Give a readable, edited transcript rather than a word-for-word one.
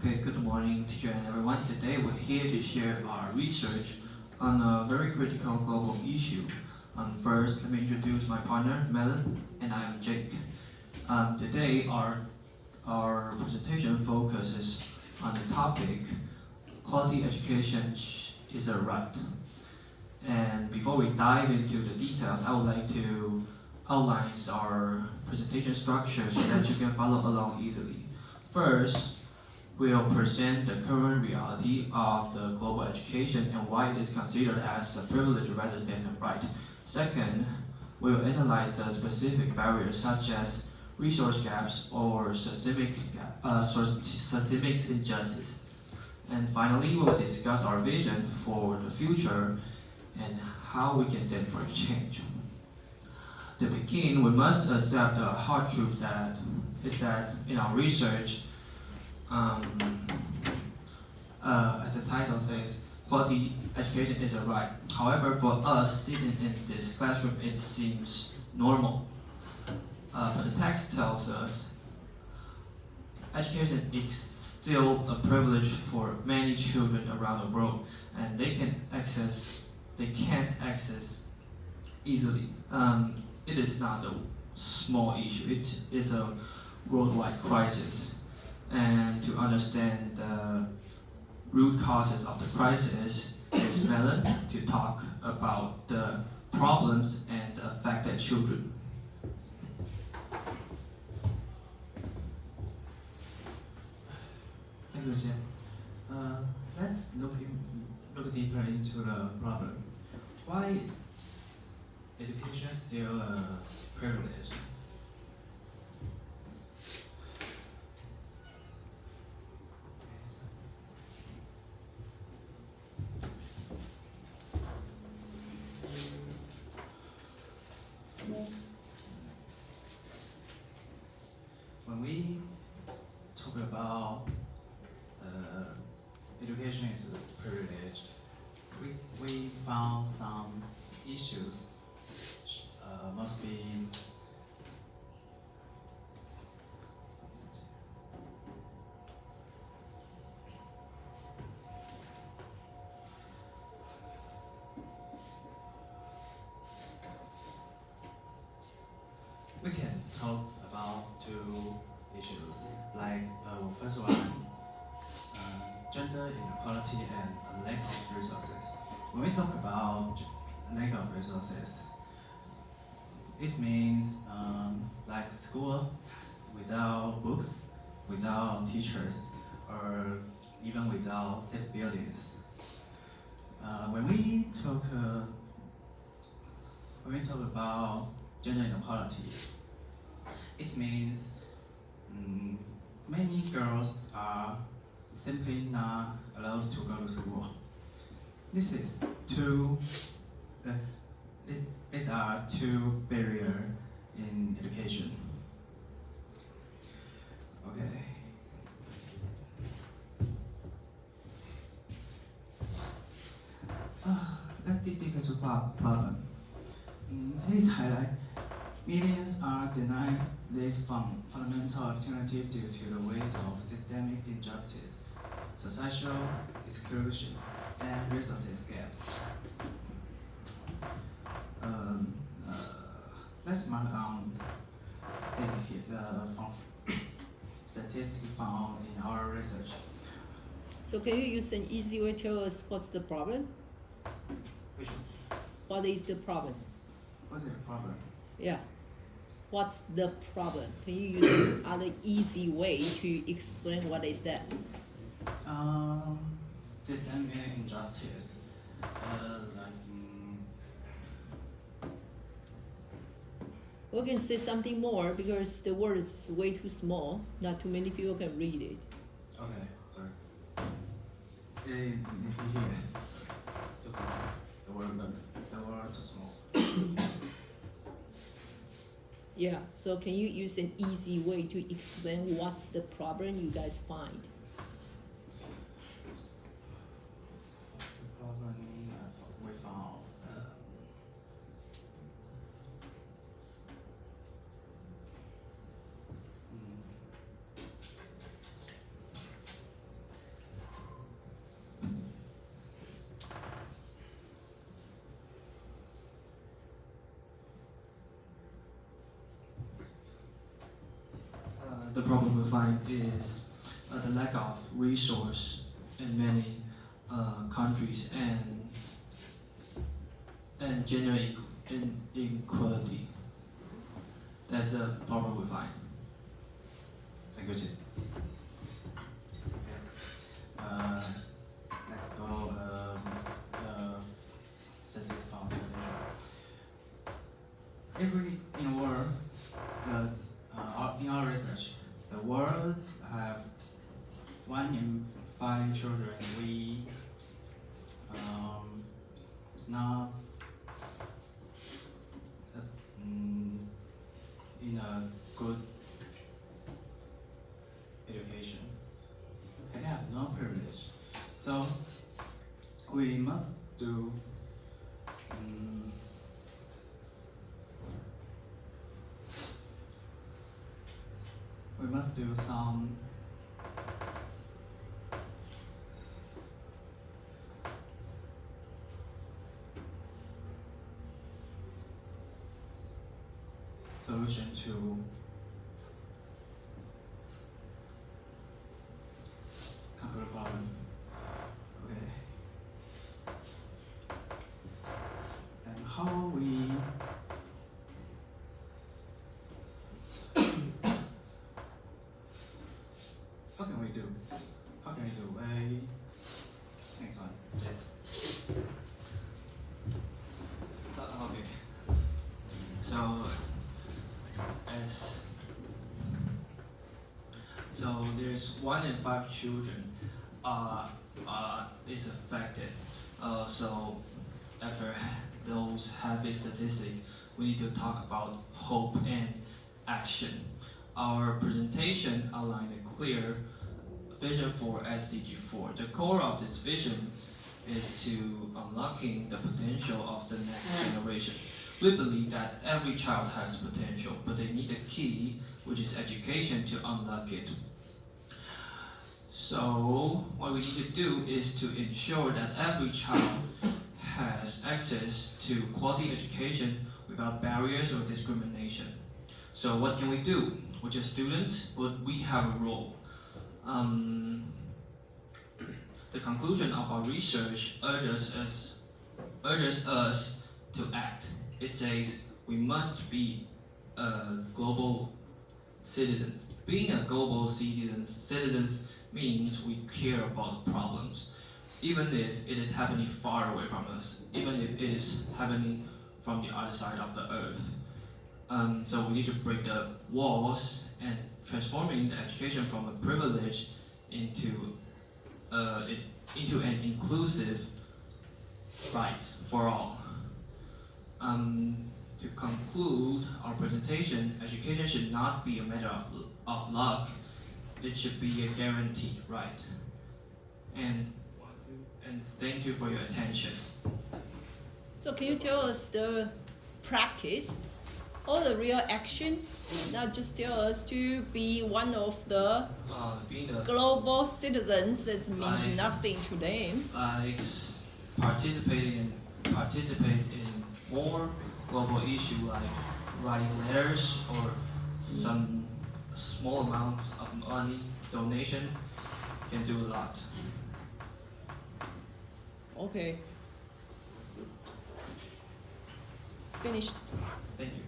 Okay, good morning, teacher and everyone. Today we're here to share our research on a very critical global issue. First, let me introduce my partner, Melon, and I'm Jake. Today, our presentation focuses on the topic, quality education is a right. And before we dive into the details, I would like to outline our presentation structure so that you can follow along easily. First, we'll present the current reality of the global education and why it is considered as a privilege rather than a right. Second, we'll analyze the specific barriers such as resource gaps or systemic injustice. And finally, we'll discuss our vision for the future and how we can stand for change. To begin, we must accept the hard truth that in our research, as the title says, quality education is a right. However, for us sitting in this classroom, it seems normal. But the text tells us education is still a privilege for many children around the world, and they can't access easily. It is not a small issue. It is a worldwide crisis. And to understand the root causes of the crisis, is Melon to talk about the problems and the affected children. Thank you, Jim. Let's look deeper into the problem. Why is education still a privilege? When we talk about education is a privilege, we found some issues must be we can talk about two issues, like first one, gender inequality and a lack of resources. When we talk about lack of resources, it means like schools without books, without teachers, or even without safe buildings. When we talk about gender inequality, it means many girls are simply not allowed to go to school. These are two barriers in education. Okay. Let's dig deeper into problem. Please highlight. Millions are denied this fundamental opportunity due to the ways of systemic injustice, social exclusion, and resources gaps. Let's mark on the statistics found in our research. So can you use an easy way to tell us what's the problem? Which one? What is the problem? What's the problem? Yeah. What's the problem? Can you use another easy way to explain what is that? Systemic injustice. We can say something more because the word is way too small. Not too many people can read it. Okay, sorry. Here. Sorry. Too small. The word too small. Yeah, so can you use an easy way to explain what's the problem you guys find? The problem we found. the problem we find is the lack of resource in many countries and gender inequality. That's the problem we find. Thank you, Jake. Okay. Let's go. Statistics found in the world, in our research, the world have 1 in 5 children. It's not in a good education. They have no privilege. So we must do some solution to conquer the problem. Okay. And how we how can we do? Next one. Jake. Okay. So there's 1 in 5 children is affected. So after those heavy statistics, we need to talk about hope and action. Our presentation outlined a clear vision for sdg4. The core of this vision is to unlocking the potential of the next generation. We believe that every child has potential, but they need a key, which is education, to unlock it. So what we need to do is to ensure that every child has access to quality education without barriers or discrimination. So what can we do? We're just students, but we have a role. The conclusion of our research urges us to act. It says we must be global citizens. Being a global citizens means we care about problems, even if it is happening far away from us, even if it is happening from the other side of the earth. So we need to break the walls and transforming the education from a privilege into an inclusive right for all. To conclude our presentation, education should not be a matter of luck. It should be a guaranteed right. And thank you for your attention. So can you tell us the practice or the real action? Not just tell us to be one of the Being a global citizens, that means Like- nothing to them. participate in more global issue like writing letters or some small amounts of money donation can do a lot. Okay. Finished. Thank you.